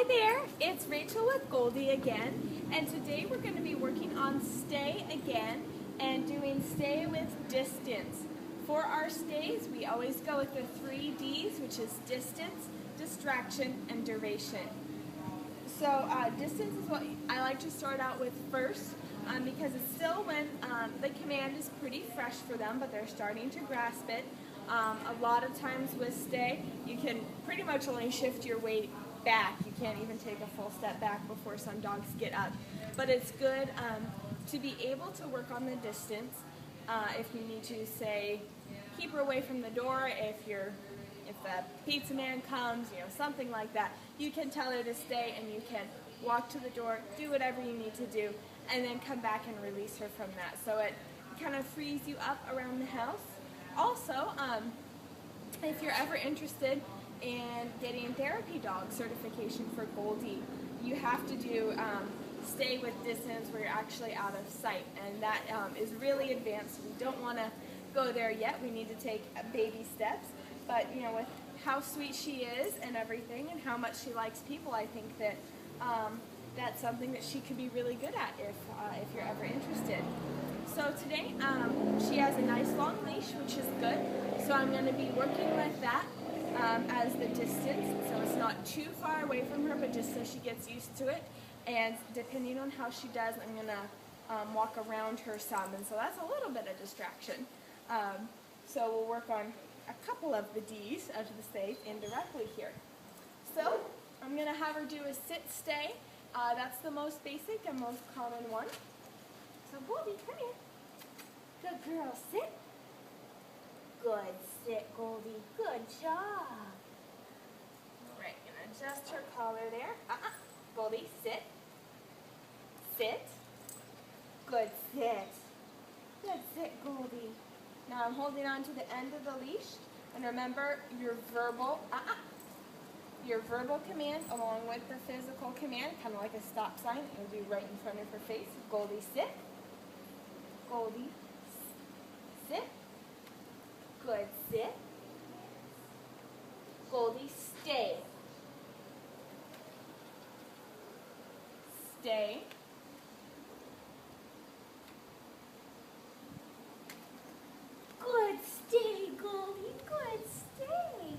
Hi there, it's Rachel with Goldie again, and today we're going to be working on stay again and doing stay with distance. For our stays, we always go with the 3 Ds, which is distance, distraction, and duration. So distance is what I like to start out with first because it's still when the command is pretty fresh for them, but they're starting to grasp it. A lot of times with stay, you can pretty much only shift your weight back. You can't even take a full step back before some dogs get up. But it's good to be able to work on the distance. If you need to, say, keep her away from the door, if the pizza man comes, something like that, you can tell her to stay and you can walk to the door, do whatever you need to do, and then come back and release her from that. So it kind of frees you up around the house. Also, if you're ever interested in getting therapy dog certification for Goldie, you have to do stay with distance where you're actually out of sight, and that is really advanced. We don't want to go there yet. We need to take baby steps, but with how sweet she is and everything and how much she likes people, I think that that's something that she could be really good at if you're ever interested. So today she has a nice long leash, which is good, so I'm going to be working with that as the distance, so it's not too far away from her, but just so she gets used to it. And depending on how she does, I'm going to walk around her some, and so that's a little bit of distraction. So we'll work on a couple of the D's of the stays indirectly here. So I'm going to have her do a sit stay. That's the most basic and most common one. So Goldie, come here. Good girl, sit. Good, sit, Goldie. Good job. All right, gonna adjust her collar there. Goldie, sit. Sit. Good, sit. Good, sit, Goldie. Now I'm holding on to the end of the leash, and remember your verbal command along with the physical command, kind of like a stop sign. It'll be right in front of her face. Goldie, sit. Goldie, sit. Good, sit. Goldie, stay. Stay. Good, stay, Goldie. Good, stay.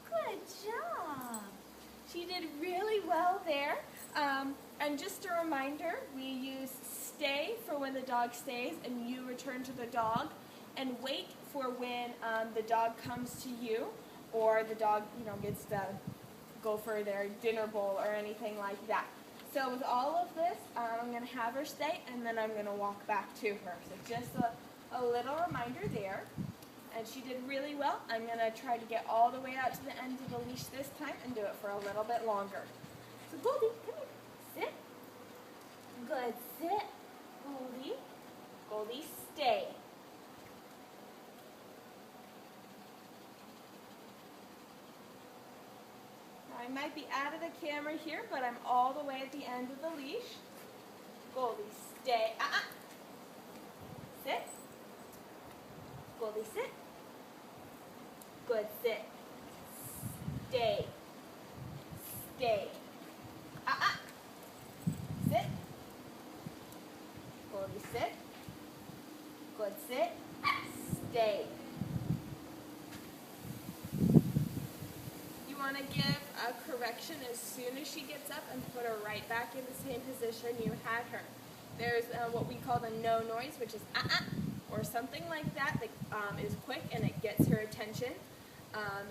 Good job. She did really well there. And just a reminder, we use stay for when the dog stays and you return to the dog, and wait for when the dog comes to you, or the dog gets to go for their dinner bowl or anything like that. So with all of this, I'm going to have her stay, and then I'm going to walk back to her. So just a little reminder there. And she did really well. I'm going to try to get all the way out to the end of the leash this time and do it for a little bit longer. So Goldie, come here. Sit. Good, sit. Goldie. Goldie, stay. I might be out of the camera here, but I'm all the way at the end of the leash. Goldie, stay. Sit. Goldie, sit. Good, sit. Stay. Stay. Sit. Goldie, sit. Good, sit. Stay. You want to give a correction as soon as she gets up and put her right back in the same position you had her. There's what we call the no noise, which is or something like that that is quick and it gets her attention.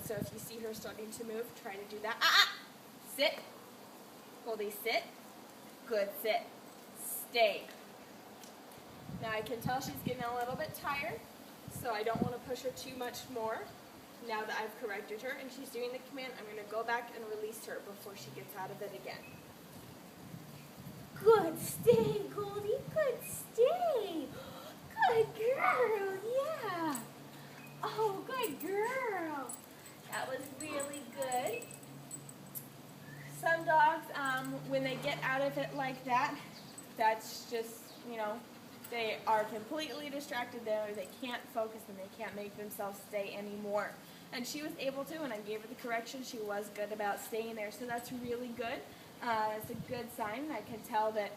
So if you see her starting to move, try to do that. Sit. Goldie, sit. Good, sit. Stay. Now I can tell she's getting a little bit tired, so I don't want to push her too much more. Now that I've corrected her and she's doing the command, I'm going to go back and release her before she gets out of it again. Good, stay, Goldie. Good, stay. Good girl, yeah. Oh, good girl. That was really good. Some dogs, when they get out of it like that, that's just, they are completely distracted there. They can't focus and they can't make themselves stay anymore. And she was able to, and I gave her the correction, she was good about staying there. So that's really good. It's a good sign. I can tell that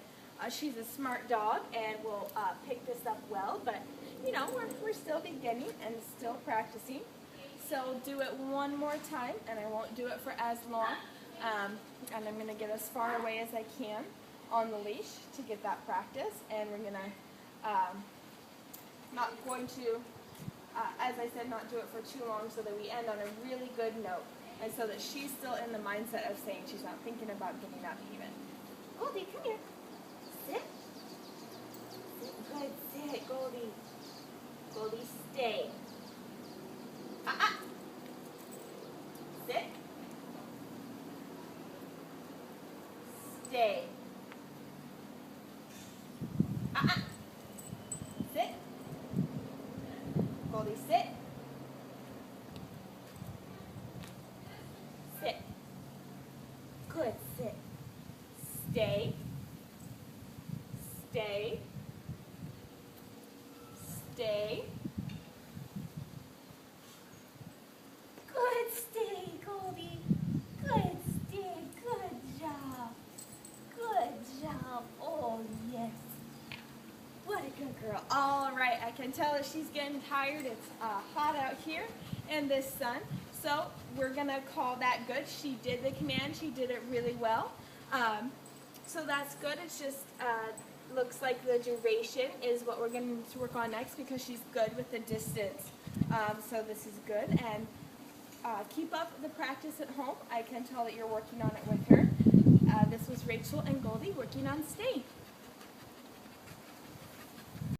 she's a smart dog and will pick this up well. But, you know, we're still beginning and still practicing. So do it one more time, and I won't do it for as long. And I'm going to get as far away as I can on the leash to get that practice. And we're going to, not going to, as I said, not do it for too long so that we end on a really good note. And so that she's still in the mindset of saying she's not thinking about getting up even. Goldie, come here. Sit. Sit. Good. Sit, Goldie. Goldie, stay. Sit. Stay. Sit. Goldie, sit. Sit. Good. Sit. Stay. Stay. Stay. Good. Stay, Goldie. Good. Stay. Good job. Good job. Oh, yes. What a good girl. All right. I can tell that she's getting tired. It's hot out here in this sun. So we're going to call that good. She did the command. She did it really well. So that's good. It's just looks like the duration is what we're going to work on next because she's good with the distance. So this is good. And keep up the practice at home. I can tell that you're working on it with her. This was Rachel and Goldie working on Stay.